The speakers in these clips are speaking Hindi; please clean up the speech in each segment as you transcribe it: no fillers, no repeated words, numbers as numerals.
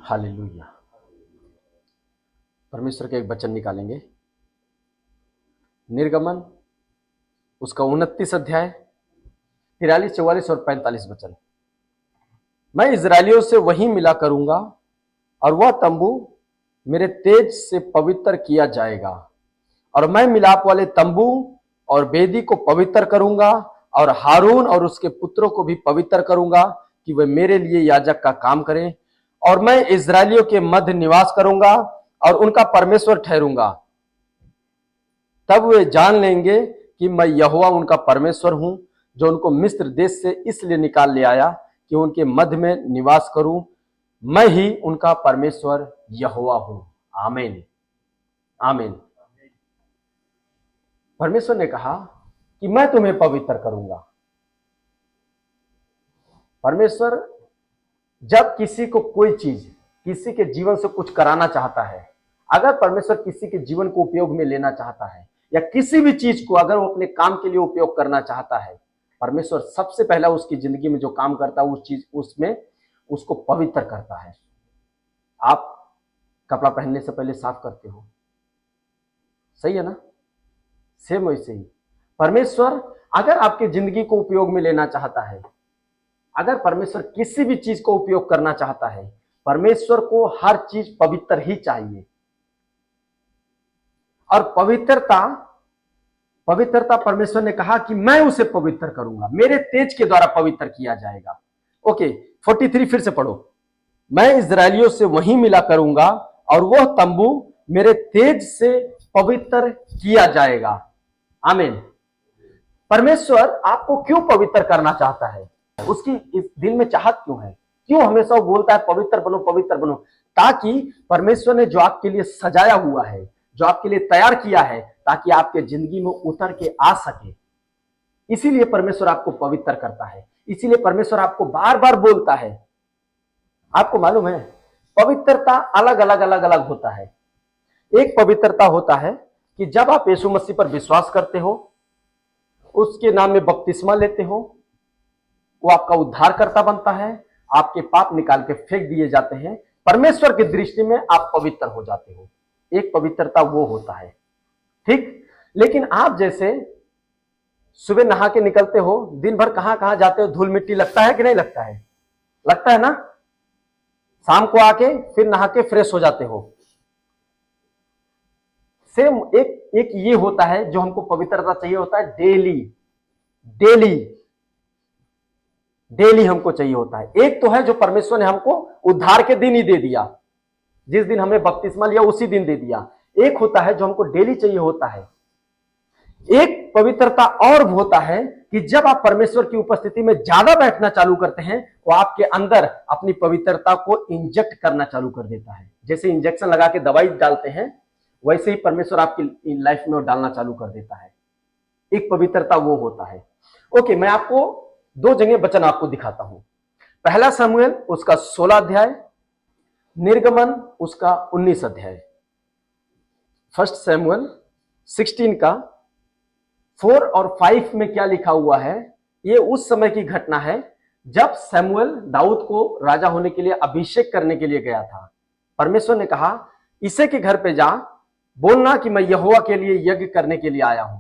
हालेलुया। परमेश्वर के एक वचन निकालेंगे, निर्गमन उसका 29 अध्याय 43, 44 और 45 वचन। मैं इजरायलियों से वहीं मिला करूंगा और वह तंबू मेरे तेज से पवित्र किया जाएगा, और मैं मिलाप वाले तंबू और वेदी को पवित्र करूंगा और हारून और उसके पुत्रों को भी पवित्र करूंगा कि वे मेरे लिए याजक का काम करें, और मैं इजरायलियों के मध्य निवास करूंगा और उनका परमेश्वर ठहरूंगा। तब वे जान लेंगे कि मैं यहोवा उनका परमेश्वर हूं, जो उनको मिस्र देश से इसलिए निकाल ले आया कि उनके मध्य में निवास करूं। मैं ही उनका परमेश्वर यहोवा हूं। आमीन, आमीन। परमेश्वर ने कहा कि मैं तुम्हें पवित्र करूंगा। परमेश्वर जब किसी को कोई चीज, किसी के जीवन से कुछ कराना चाहता है, अगर परमेश्वर किसी के जीवन को उपयोग में लेना चाहता है या किसी भी चीज को अगर वो अपने काम के लिए उपयोग करना चाहता है, परमेश्वर सबसे पहला उसकी जिंदगी में जो काम करता है उस चीज उसमें उसको पवित्र करता है। आप कपड़ा पहनने से पहले साफ करते हो, सही है ना? सेम वैसे ही परमेश्वर अगर आपकी जिंदगी को उपयोग में लेना चाहता है, अगर परमेश्वर किसी भी चीज को उपयोग करना चाहता है, परमेश्वर को हर चीज पवित्र ही चाहिए। और पवित्रता परमेश्वर ने कहा कि मैं उसे पवित्र करूंगा, मेरे तेज के द्वारा पवित्र किया जाएगा। ओके, 43 फिर से पढ़ो। मैं इजरायलियों से वहीं मिला करूंगा और वह तंबू मेरे तेज से पवित्र किया जाएगा। आमीन। परमेश्वर आपको क्यों पवित्र करना चाहता है? उसकी इस दिल में चाहत क्यों है? क्यों हमेशा वो बोलता है पवित्र बनो, पवित्र बनो? ताकि परमेश्वर ने जो आपके लिए सजाया हुआ है, जो आपके लिए तैयार किया है, ताकि आपके जिंदगी में उतर के आ सके। इसीलिए परमेश्वर आपको पवित्र करता है, इसीलिए परमेश्वर आपको बार बार बोलता है। आपको मालूम है पवित्रता अलग अलग होता है। एक पवित्रता होता है कि जब आप यीशु मसीह पर विश्वास करते हो, उसके नाम में बपतिस्मा लेते हो, वो आपका उद्धारकर्ता बनता है, आपके पाप निकाल के फेंक दिए जाते हैं, परमेश्वर की दृष्टि में आप पवित्र हो जाते हो। एक पवित्रता वो होता है, ठीक। लेकिन आप जैसे सुबह नहा के निकलते हो, दिन भर कहां कहां जाते हो, धूल मिट्टी लगता है कि नहीं लगता है? लगता है ना? शाम को आके फिर नहा के फ्रेश हो जाते हो। सेम एक ये होता है जो हमको पवित्रता चाहिए होता है, डेली हमको चाहिए होता है। एक तो है जो परमेश्वर ने हमको उद्धार के दिन ही दे दिया, जिस दिन हमने बपतिस्मा लिया उसी दिन दे दिया। एक होता है जो हमको डेली चाहिए होता है। एक पवित्रता और होता है कि जब आप परमेश्वर की उपस्थिति में ज्यादा बैठना चालू करते हैं, वो आपके अंदर अपनी पवित्रता को इंजेक्ट करना चालू कर देता है। जैसे इंजेक्शन लगा के दवाई डालते हैं, वैसे ही परमेश्वर आपकी लाइफ में डालना चालू कर देता है। एक पवित्रता वो होता है। ओके, मैं आपको दो जगह वचन आपको दिखाता हूं। पहला शमूएल उसका 16 अध्याय, निर्गमन उसका 19 अध्याय। फर्स्ट शमूएल 16 का 4 और 5 में क्या लिखा हुआ है? ये उस समय की घटना है जब शमूएल दाऊद को राजा होने के लिए अभिषेक करने के लिए गया था। परमेश्वर ने कहा इसे के घर पे जा, बोलना कि मैं यहोवा के लिए यज्ञ करने के लिए आया हूं,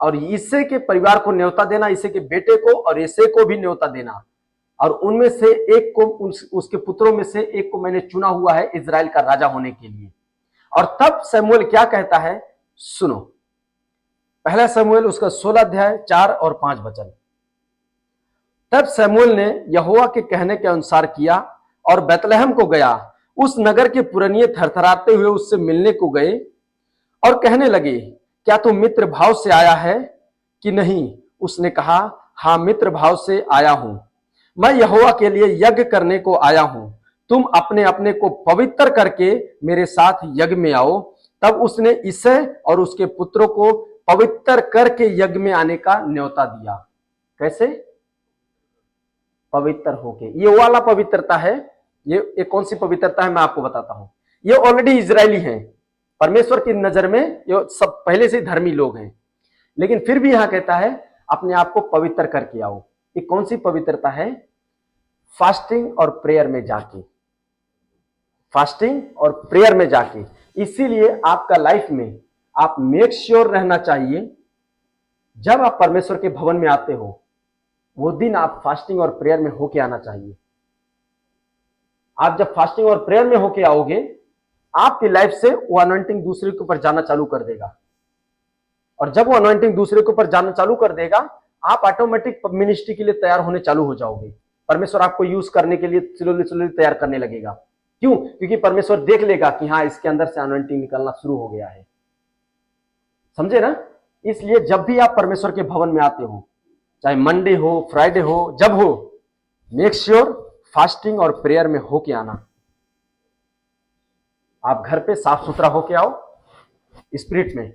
और इसे के परिवार को न्योता देना, इसे के बेटे को और इसे को भी न्योता देना, और उनमें से एक को, उसके पुत्रों में से एक को मैंने चुना हुआ है इजराइल का राजा होने के लिए। और तब शमूएल क्या कहता है, सुनो। पहला शमूएल उसका 16 अध्याय 4 और 5 वचन। तब शमूएल ने यहोवा के कहने के अनुसार किया और बैतलहम को गया। उस नगर के पुरनिये थरथराते हुए उससे मिलने को गए और कहने लगे, क्या तू मित्र भाव से आया है कि नहीं? उसने कहा, हाँ, मित्र भाव से आया हूं। मैं यहोवा के लिए यज्ञ करने को आया हूं। तुम अपने अपने को पवित्र करके मेरे साथ यज्ञ में आओ। तब उसने इसे और उसके पुत्रों को पवित्र करके यज्ञ में आने का न्योता दिया। कैसे? पवित्र होके। ये वाला पवित्रता है। ये कौन सी पवित्रता है मैं आपको बताता हूं। ये ऑलरेडी इजरायली हैं, परमेश्वर की नजर में ये सब पहले से धर्मी लोग हैं, लेकिन फिर भी यहां कहता है अपने आप को पवित्र करके आओ। ये कौन सी पवित्रता है? फास्टिंग और प्रेयर में जाके। फास्टिंग और प्रेयर में जाके। इसीलिए आपका लाइफ में आप मेक श्योर रहना चाहिए, जब आप परमेश्वर के भवन में आते हो वो दिन आप फास्टिंग और प्रेयर में होके आना चाहिए। आप जब फास्टिंग और प्रेयर में होके आओगे, आपकी लाइफ से वो अनॉइंटिंग दूसरे के ऊपर जाना चालू कर देगा, और जब वो अनॉइंटिंग दूसरे के ऊपर जाना चालू कर देगा, आप ऑटोमेटिक मिनिस्ट्री के लिए तैयार होने चालू हो जाओगे। परमेश्वर आपको यूज करने के लिए स्लोली तैयार करने लगेगा। क्यों? क्योंकि परमेश्वर देख लेगा कि हाँ, इसके अंदर से अनॉइंटिंग निकलना शुरू हो गया है। समझे ना? इसलिए जब भी आप परमेश्वर के भवन में आते हो, चाहे मंडे हो, फ्राइडे हो, जब हो, मेक श्योर फास्टिंग और प्रेयर में होके आना। आप घर पे साफ सुथरा होके आओ स्पिरिट में,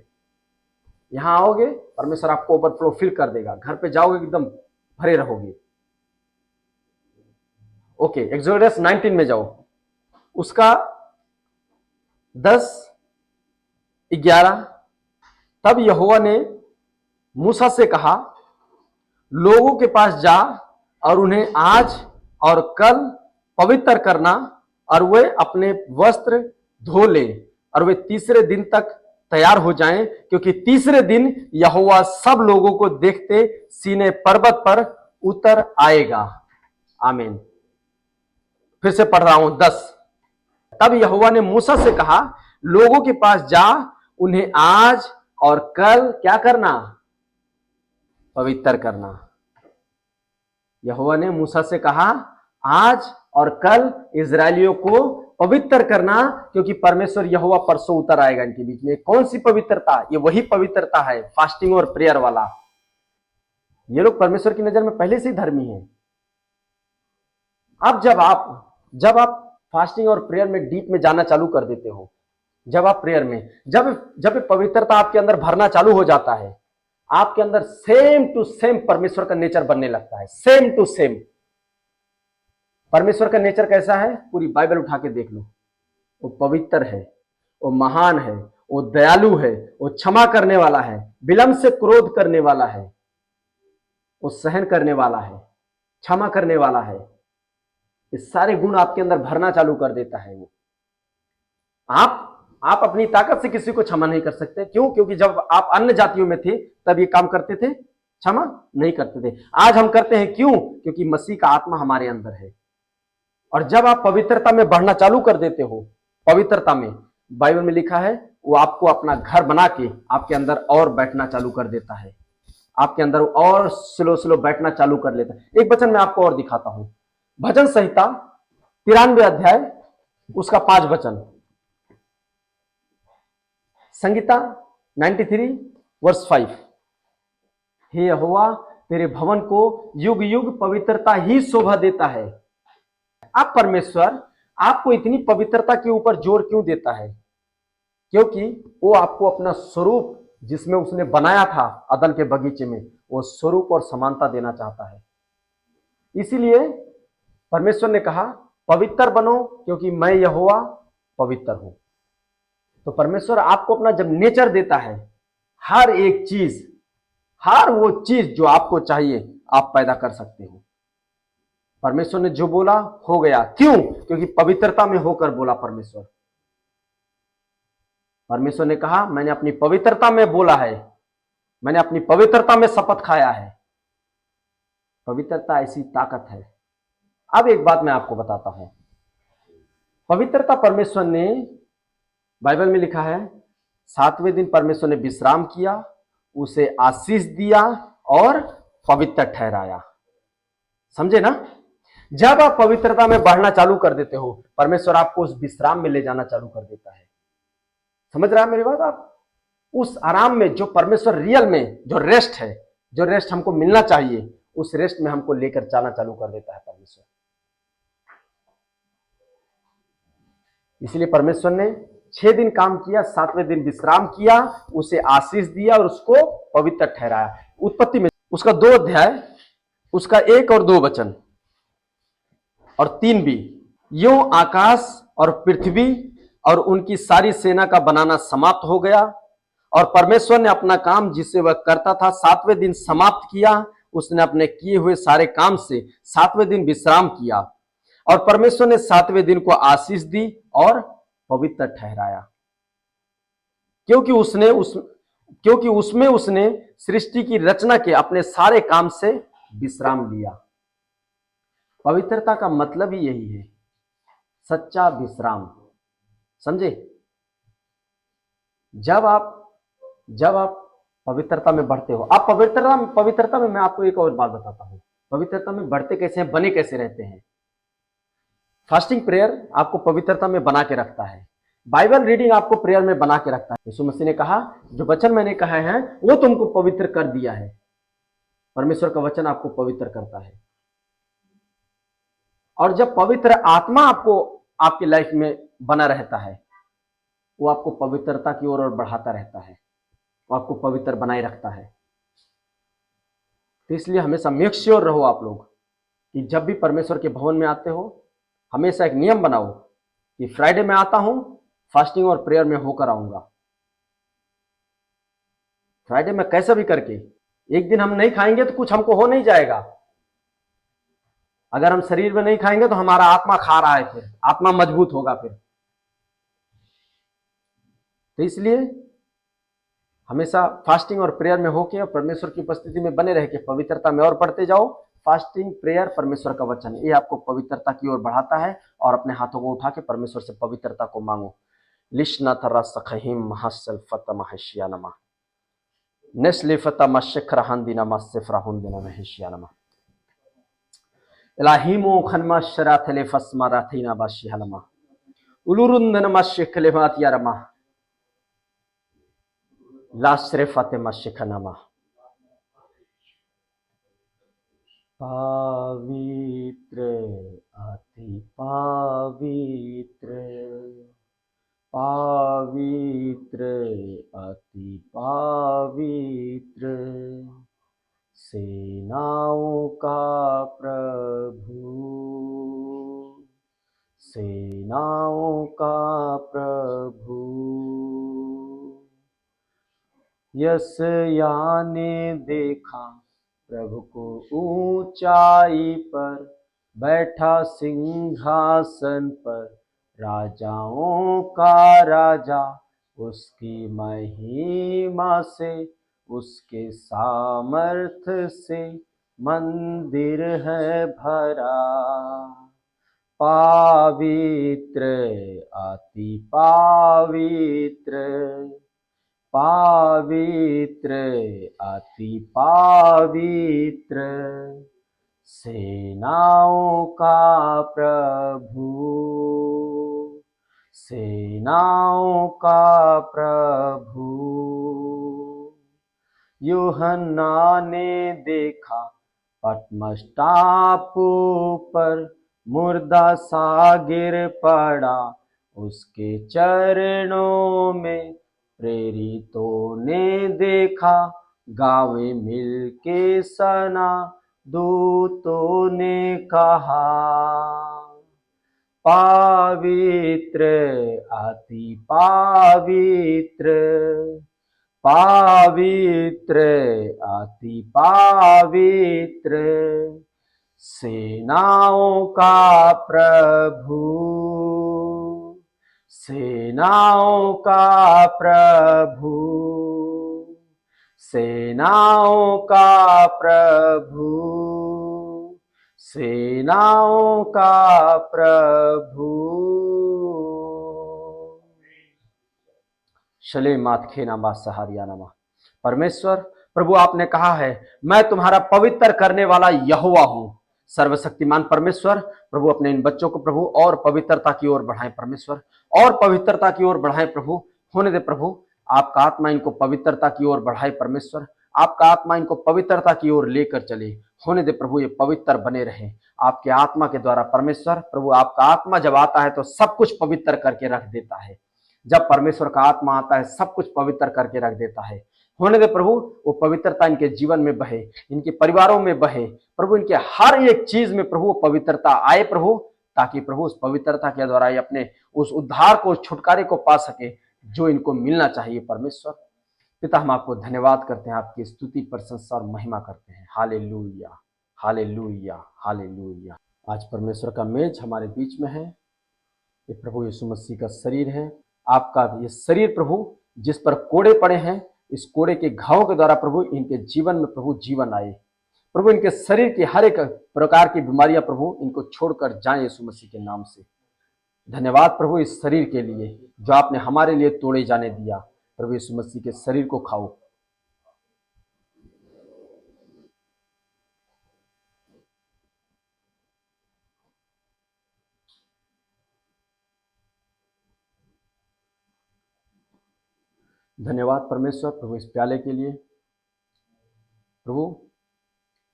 यहां आओगे परमेश्वर आपको ओवरफ्लो फिल कर देगा। घर पे जाओगे एकदम भरे रहोगे। ओके, एक्सोडस 19 में जाओ, उसका 10-11। तब यहोवा ने मूसा से कहा, लोगों के पास जा और उन्हें आज और कल पवित्र करना, और वे अपने वस्त्र धो ले और वे तीसरे दिन तक तैयार हो जाएं, क्योंकि तीसरे दिन यहोवा सब लोगों को देखते सीने पर्वत पर उतर आएगा। आमीन। फिर से पढ़ रहा हूं 10। तब यहोवा ने मूसा से कहा, लोगों के पास जा, उन्हें आज और कल क्या करना? पवित्र करना। यहोवा ने मूसा से कहा, आज और कल इजरायलियों को पवित्र करना, क्योंकि परमेश्वर यहोवा परसों उतर आएगा इनके बीच में। कौन सी पवित्रता? ये वही पवित्रता है फास्टिंग और प्रेयर वाला। ये लोग परमेश्वर की नजर में पहले से ही धर्मी हैं। अब जब आप फास्टिंग और प्रेयर में डीप में जाना चालू कर देते हो, जब आप प्रेयर में जब पवित्रता आपके अंदर भरना चालू हो जाता है, आपके अंदर सेम टू सेम परमेश्वर का नेचर बनने लगता है। सेम टू सेम परमेश्वर का नेचर कैसा है? पूरी बाइबल उठा के देख लो। वो पवित्र है, वो महान है, वो दयालु है, वो क्षमा करने वाला है, विलंब से क्रोध करने वाला है, वो सहन करने वाला है, क्षमा करने वाला है। ये सारे गुण आपके अंदर भरना चालू कर देता है वो। आप अपनी ताकत से किसी को क्षमा नहीं कर सकते। क्यों? क्योंकि जब आप अन्य जातियों में थे तब ये काम करते थे, क्षमा नहीं करते थे। आज हम करते हैं। क्यों? क्योंकि मसीह का आत्मा हमारे अंदर है। और जब आप पवित्रता में बढ़ना चालू कर देते हो, पवित्रता में, बाइबल में लिखा है, वो आपको अपना घर बना के आपके अंदर और बैठना चालू कर देता है। आपके अंदर और स्लो बैठना चालू कर लेता है। एक वचन मैं आपको और दिखाता हूं। भजन संहिता 93 अध्याय उसका 5 वचन। संगीता 93 वर्स 5। हे यहोवा, तेरे भवन को युग युग पवित्रता ही शोभा देता है। आप परमेश्वर आपको इतनी पवित्रता के ऊपर जोर क्यों देता है? क्योंकि वो आपको अपना स्वरूप जिसमें उसने बनाया था अदन के बगीचे में, वो स्वरूप और समानता देना चाहता है। इसीलिए परमेश्वर ने कहा, पवित्र बनो क्योंकि मैं यहोवा पवित्र हूं। तो परमेश्वर आपको अपना जब नेचर देता है, हर एक चीज, हर वो चीज जो आपको चाहिए आप पैदा कर सकते हो। परमेश्वर ने जो बोला हो गया। क्यों? क्योंकि पवित्रता में होकर बोला। परमेश्वर ने कहा, मैंने अपनी पवित्रता में बोला है, मैंने अपनी पवित्रता में शपथ खाया है। पवित्रता ऐसी ताकत है। अब एक बात मैं आपको बताता हूं। पवित्रता परमेश्वर ने, बाइबल में लिखा है, 7वें दिन परमेश्वर ने विश्राम किया, उसे आशीष दिया और पवित्र ठहराया। समझे ना? जब आप पवित्रता में बढ़ना चालू कर देते हो, परमेश्वर आपको उस विश्राम में ले जाना चालू कर देता है। समझ रहा है मेरी बात? आप उस आराम में, जो परमेश्वर रियल में जो रेस्ट है, जो रेस्ट हमको मिलना चाहिए, उस रेस्ट में हमको लेकर जाना चालू कर देता है परमेश्वर। इसलिए परमेश्वर ने 6 दिन काम किया, 7वें दिन विश्राम किया, उसे आशीष दिया और उसको पवित्र ठहराया। उत्पत्ति में उसका 2 अध्याय उसका 1 और 2 वचन और 3 भी। यूं आकाश और पृथ्वी और उनकी सारी सेना का बनाना समाप्त हो गया, और परमेश्वर ने अपना काम जिसे वह करता था 7वें दिन समाप्त किया। उसने अपने किए हुए सारे काम से 7वें दिन विश्राम किया, और परमेश्वर ने 7वें दिन को आशीष दी और पवित्र ठहराया, क्योंकि उसमें उसने सृष्टि की रचना के अपने सारे काम से विश्राम लिया। पवित्रता का मतलब ही यही है, सच्चा विश्राम। समझे? जब आप पवित्रता में बढ़ते हो, आप पवित्रता में मैं आपको एक और बात बताता हूं, पवित्रता में बढ़ते कैसे हैं, बने कैसे रहते हैं। फास्टिंग प्रेयर आपको पवित्रता में बना के रखता है, बाइबल रीडिंग आपको प्रेयर में बना के रखता है। यीशु मसीह ने कहा, जो वचन मैंने कहा है वो तुमको पवित्र कर दिया है। परमेश्वर का वचन आपको पवित्र करता है, और जब पवित्र आत्मा आपको आपकी लाइफ में बना रहता है, वो आपको पवित्रता की ओर और बढ़ाता रहता है, वो आपको पवित्र बनाए रखता है। तो इसलिए हमेशा मेक श्योर रहो आप लोग कि जब भी परमेश्वर के भवन में आते हो, हमेशा एक नियम बनाओ कि फ्राइडे में आता हूं, फास्टिंग और प्रेयर में होकर आऊंगा। फ्राइडे में कैसा भी करके, एक दिन हम नहीं खाएंगे तो कुछ हमको हो नहीं जाएगा। अगर हम शरीर में नहीं खाएंगे तो हमारा आत्मा खा रहा है, फिर आत्मा मजबूत होगा फिर। तो इसलिए हमेशा फास्टिंग और प्रेयर में होके और परमेश्वर की उपस्थिति में बने रह के पवित्रता में और बढ़ते जाओ। फास्टिंग, प्रेयर, परमेश्वर का वचन, ये आपको पवित्रता की ओर बढ़ाता है। और अपने हाथों को उठा के परमेश्वर से पवित्रता को मांगो। लिशना थरा सखहिम हसल फतम हशियानमा नेस्ले फतम शिखर हंदिनमा सिफरा हुंदिना हशियानमा इलाहिमो खनमा शराथले फस्मा राथीना बाशिहलमा उलुरुंदनमा शिखले मातियारमा लाश्रे फातिमा शिखनमा। पवित्र, अति पवित्र, पवित्र, अति पवित्र, सेनाओं का प्रभु, सेनाओं का प्रभु। यशायाह ने देखा प्रभु को ऊंचाई पर, बैठा सिंहासन पर, राजाओं का राजा, उसकी महिमा से, उसके सामर्थ्य से मंदिर है भरा। पवित्र, अति पवित्र, पवित्र, अति पवित्र, सेनाओं का प्रभु, सेनाओं का प्रभु। यूहन्ना ने देखा पटमस टापू पर, मुर्दा सा गिर पड़ा, उसके चरणों में प्रेरितों ने देखा, गावे मिलके सना, दूतों ने कहा। पवित्र, अति पवित्र, पवित्र, अति पवित्र, सेनाओं का प्रभु, सेनाओं का प्रभु, सेनाओं का प्रभु, सेनाओं का प्रभु। शले मात खेना बा सहारिया नमा। परमेश्वर प्रभु, आपने कहा है, मैं तुम्हारा पवित्र करने वाला यहोवा हूं। सर्वशक्तिमान परमेश्वर प्रभु, अपने इन बच्चों को प्रभु और पवित्रता की ओर बढ़ाएं परमेश्वर, और पवित्रता की ओर बढ़ाएं प्रभु। होने दे प्रभु, आपका आत्मा इनको पवित्रता की ओर बढ़ाए परमेश्वर, आपका आत्मा इनको पवित्रता की ओर लेकर चले। होने दे प्रभु, ये पवित्र बने रहे आपके आत्मा के द्वारा परमेश्वर। प्रभु, आपका आत्मा जब आता है तो सब कुछ पवित्र करके रख देता है। जब परमेश्वर का आत्मा आता है सब कुछ पवित्र करके रख देता है। होने दे प्रभु, वो पवित्रता इनके जीवन में बहे, इनके परिवारों में बहे प्रभु, इनके हर एक चीज में प्रभु पवित्रता आए प्रभु, ताकि प्रभु उस पवित्रता के द्वारा ये अपने उस उद्धार को, छुटकारे को पा सके जो इनको मिलना चाहिए परमेश्वर। पिता, हम आपको धन्यवाद करते हैं, आपकी स्तुति, प्रशंसा और महिमा करते हैं। Hallelujah, hallelujah, hallelujah. आज परमेश्वर का मेज हमारे बीच में है। ये प्रभु यीशु मसीह का शरीर है, आपका ये शरीर प्रभु जिस पर कोड़े पड़े हैं, इस कोड़े के घावों के द्वारा प्रभु इनके जीवन में प्रभु जीवन आए। प्रभु इनके शरीर की हर एक प्रकार की बीमारियां प्रभु इनको छोड़कर जाए यीशु मसीह के नाम से। धन्यवाद प्रभु इस शरीर के लिए जो आपने हमारे लिए तोड़े जाने दिया। प्रभु यीशु मसीह के शरीर को खाओ। धन्यवाद परमेश्वर प्रभु इस प्याले के लिए। प्रभु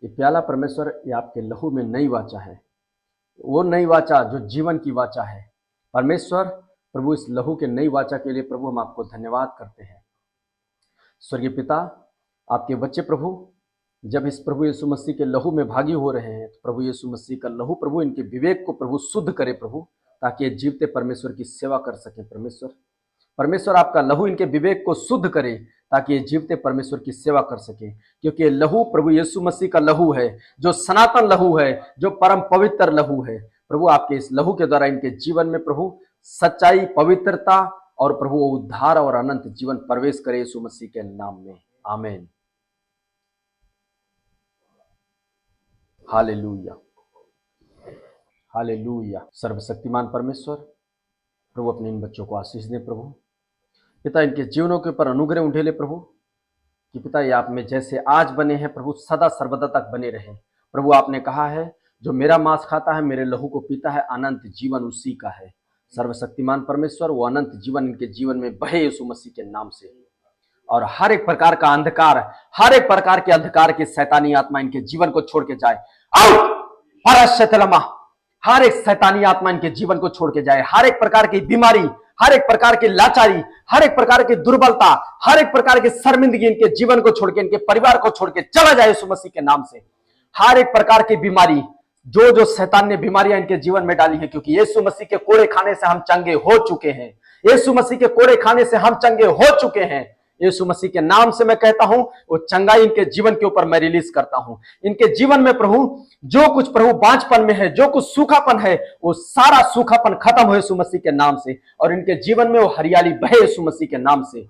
ये प्याला परमेश्वर ये आपके लहू में नई वाचा है, वो नई वाचा जो जीवन की वाचा है। परमेश्वर प्रभु इस लहू के नई वाचा के लिए प्रभु हम आपको धन्यवाद करते हैं। स्वर्गीय पिता, आपके बच्चे प्रभु जब इस प्रभु यीशु मसीह के लहू में भागी हो रहे हैं, तो प्रभु यीशु मसीह का लहू प्रभु इनके विवेक को प्रभु शुद्ध करे प्रभु, ताकि ये जीवते परमेश्वर की सेवा कर सके। परमेश्वर आपका लहू इनके विवेक को शुद्ध करे ताकि ये जीवते परमेश्वर की सेवा कर सके, क्योंकि ये लहू प्रभु यीशु मसीह का लहू है, जो सनातन लहू है, जो परम पवित्र लहू है। प्रभु आपके इस लहू के द्वारा इनके जीवन में प्रभु सच्चाई, पवित्रता और प्रभु उद्धार और अनंत जीवन प्रवेश करे यीशु मसीह के नाम में। आमीन। Hallelujah, hallelujah. सर्वशक्तिमान परमेश्वर प्रभु अपने इन बच्चों को आशीष दे प्रभु। पिता इनके जीवनों के ऊपर अनुग्रह उंडेले प्रभु, कि पिता ये आप में जैसे आज बने हैं प्रभु सदा सर्वदा तक बने रहे। प्रभु आपने कहा है जो मेरा मांस खाता है, मेरे लहू को पीता है, अनंत जीवन उसी का है। सर्वशक्तिमान परमेश्वर वो अनंत जीवन इनके जीवन में बहे यीशु मसीह के नाम से। और हर एक प्रकार का अंधकार, हर एक प्रकार के अंधकार की शैतानी आत्मा इनके जीवन को छोड़ के जाए। आउट परशतलमा, हर एक शैतानी आत्मा इनके जीवन को छोड़ के जाए। हर एक प्रकार की बीमारी, हर एक प्रकार की लाचारी, हर एक प्रकार की दुर्बलता, हर एक प्रकार की शर्मिंदगी इनके जीवन को छोड़ के, इनके परिवार को छोड़ के चला जाए यीशु मसीह के नाम से। हर एक प्रकार की बीमारी, जो शैतान ने बीमारियां इनके जीवन में डाली है, क्योंकि यीशु मसीह के कोड़े खाने से हम चंगे हो चुके हैं। यीशु मसीह के कोड़े खाने से हम चंगे हो चुके हैं। यीशु मसीह के नाम से मैं कहता हूं, वो चंगाई इनके जीवन के ऊपर मैं रिलीज करता हूं। इनके जीवन में प्रभु जो कुछ प्रभु बांझपन में है, जो कुछ सूखापन है, वो सारा सूखापन खत्म हो यीशु मसीह के नाम से। और इनके जीवन में वो हरियाली बहे यीशु मसीह के नाम से।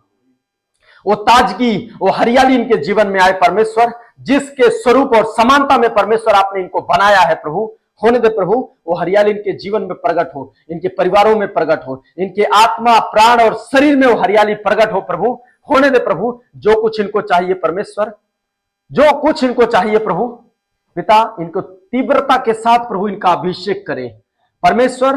वो ताजगी, वो हरियाली इनके जीवन में आए परमेश्वर, जिसके स्वरूप और समानता में परमेश्वर आपने इनको बनाया है प्रभु। होने दे प्रभु वो हरियाली इनके जीवन में प्रकट हो, इनके परिवारों में प्रकट हो, इनके आत्मा, प्राण और शरीर में वो हरियाली प्रकट हो प्रभु। होने दे प्रभु जो कुछ इनको चाहिए परमेश्वर, जो कुछ इनको चाहिए प्रभु पिता, इनको तीव्रता के साथ प्रभु इनका अभिषेक करे परमेश्वर।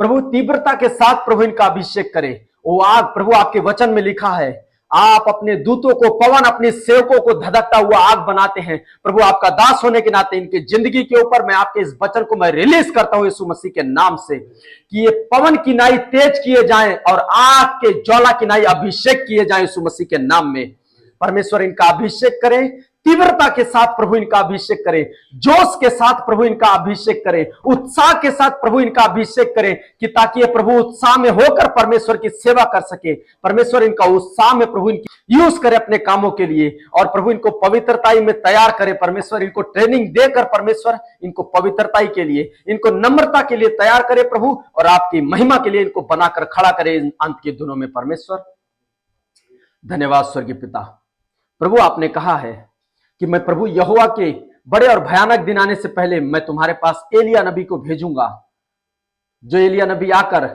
प्रभु तीव्रता के साथ प्रभु इनका अभिषेक करे। वो आग प्रभु आपके वचन में लिखा है, आप अपने दूतों को पवन, अपने सेवकों को धधकता हुआ आग बनाते हैं। प्रभु आपका दास होने के नाते इनकी जिंदगी के ऊपर मैं आपके इस वचन को मैं रिलीज करता हूं यीशु मसीह के नाम से, कि ये पवन की नाई तेज किए जाएं और आग के ज्वाला की नाई अभिषेक किए जाएं यीशु मसीह के नाम में। परमेश्वर इनका अभिषेक करें, तीव्रता के साथ प्रभु इनका अभिषेक करे, जोश के साथ प्रभु इनका अभिषेक करे, उत्साह के साथ प्रभु इनका अभिषेक करे, कि ताकि ये प्रभु उत्साह में होकर परमेश्वर की सेवा कर सके। परमेश्वर इनका उत्साह में प्रभु इनकी यूज करे अपने कामों के लिए, और प्रभु इनको पवित्रताई में तैयार करे परमेश्वर। इनको ट्रेनिंग देकर परमेश्वर इनको पवित्रताई के लिए, इनको नम्रता के लिए तैयार करे प्रभु, और आपकी महिमा के लिए इनको बनाकर खड़ा करे अंत के दिनों में परमेश्वर। धन्यवाद स्वर्गीय पिता। प्रभु आपने कहा है कि मैं प्रभु यहोवा के बड़े और भयानक दिन आने से पहले मैं तुम्हारे पास एलिया नबी को भेजूंगा, जो एलिया नबी आकर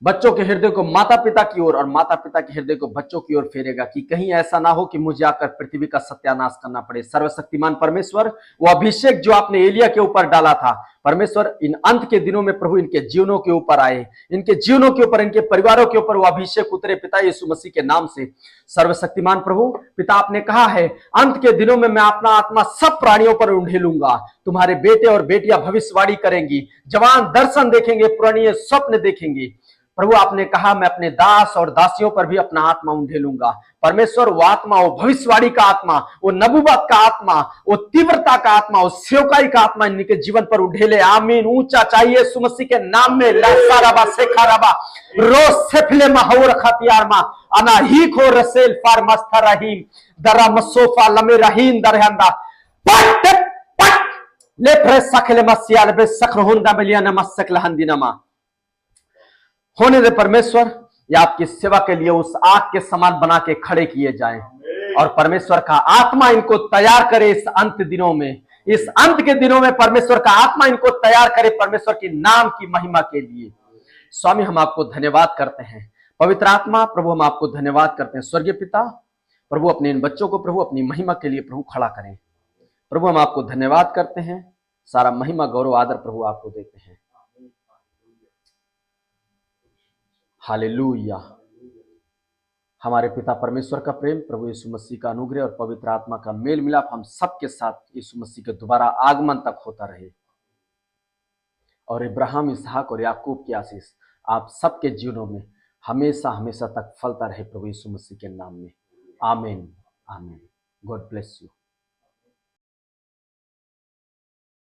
बच्चों के हृदय को माता पिता की ओर और माता पिता के हृदय को बच्चों की ओर फेरेगा, कि कहीं ऐसा ना हो कि मुझे आकर पृथ्वी का सत्यानाश करना पड़े। सर्वशक्तिमान परमेश्वर, वो अभिषेक जो आपने एलिया के ऊपर डाला था परमेश्वर, इन अंत के दिनों में प्रभु इनके जीवनों के ऊपर आए, इनके जीवनों के ऊपर, इनके परिवारों के ऊपर वो अभिषेक उतरे पिता यीशु मसीह के नाम से। सर्वशक्तिमान प्रभु पिता आपने कहा है, अंत के दिनों में मैं अपना आत्मा सब प्राणियों पर उंडेलूंगा। तुम्हारे बेटे और बेटियां भविष्यवाणी करेंगी, जवान दर्शन देखेंगे, पुराने स्वप्न देखेंगे। प्रभु आपने कहा मैं अपने दास और दासियों पर भी अपना आत्मा उंडेलूंगा। परमेश्वर वो आत्मा, वो भविष्यवाणी का आत्मा, वो नबुवत का आत्मा, वो तीव्रता का आत्मा, वो सेवकाई का आत्मा इनके जीवन पर उंडेले। आमीन। ऊंचा चाहिए यीशु मसीह के नाम में। लासाराबा सेखाराबा रोज सेफले महौर खतियारमा अनाहीक हो रसेल फारमस्था रहीम दरा मसोफा लमे रहीम दरहंदा पट पट ले प्रेस सखले मसियाल बे सखरहुंदा मिलियन मसकल हंदिनमा। होने दे परमेश्वर, या आपकी सेवा के लिए उस आग के समान बना के खड़े किए जाएं, और परमेश्वर का आत्मा इनको तैयार करे इस अंत दिनों में, इस अंत के दिनों में परमेश्वर का आत्मा इनको तैयार करे परमेश्वर के नाम की महिमा के लिए। स्वामी हम आपको धन्यवाद करते हैं, पवित्र आत्मा प्रभु हम आपको धन्यवाद करते हैं। स्वर्गीय पिता प्रभु अपने इन बच्चों को प्रभु अपनी महिमा के लिए प्रभु खड़ा करें। प्रभु हम आपको धन्यवाद करते हैं, सारा महिमा गौरव आदर प्रभु आपको देते हैं। हालेलुया। हमारे पिता परमेश्वर का प्रेम, प्रभु यीशु मसीह का अनुग्रह और पवित्र आत्मा का मेल मिलाप हम सबके साथ यीशु मसीह के दोबारा आगमन तक होता रहे। और इब्राहिम, इसहाक और याकूब की आशीष आप सबके जीवनों में हमेशा हमेशा तक फलता रहे प्रभु यीशु मसीह के नाम में। आमीन आमीन। God bless you.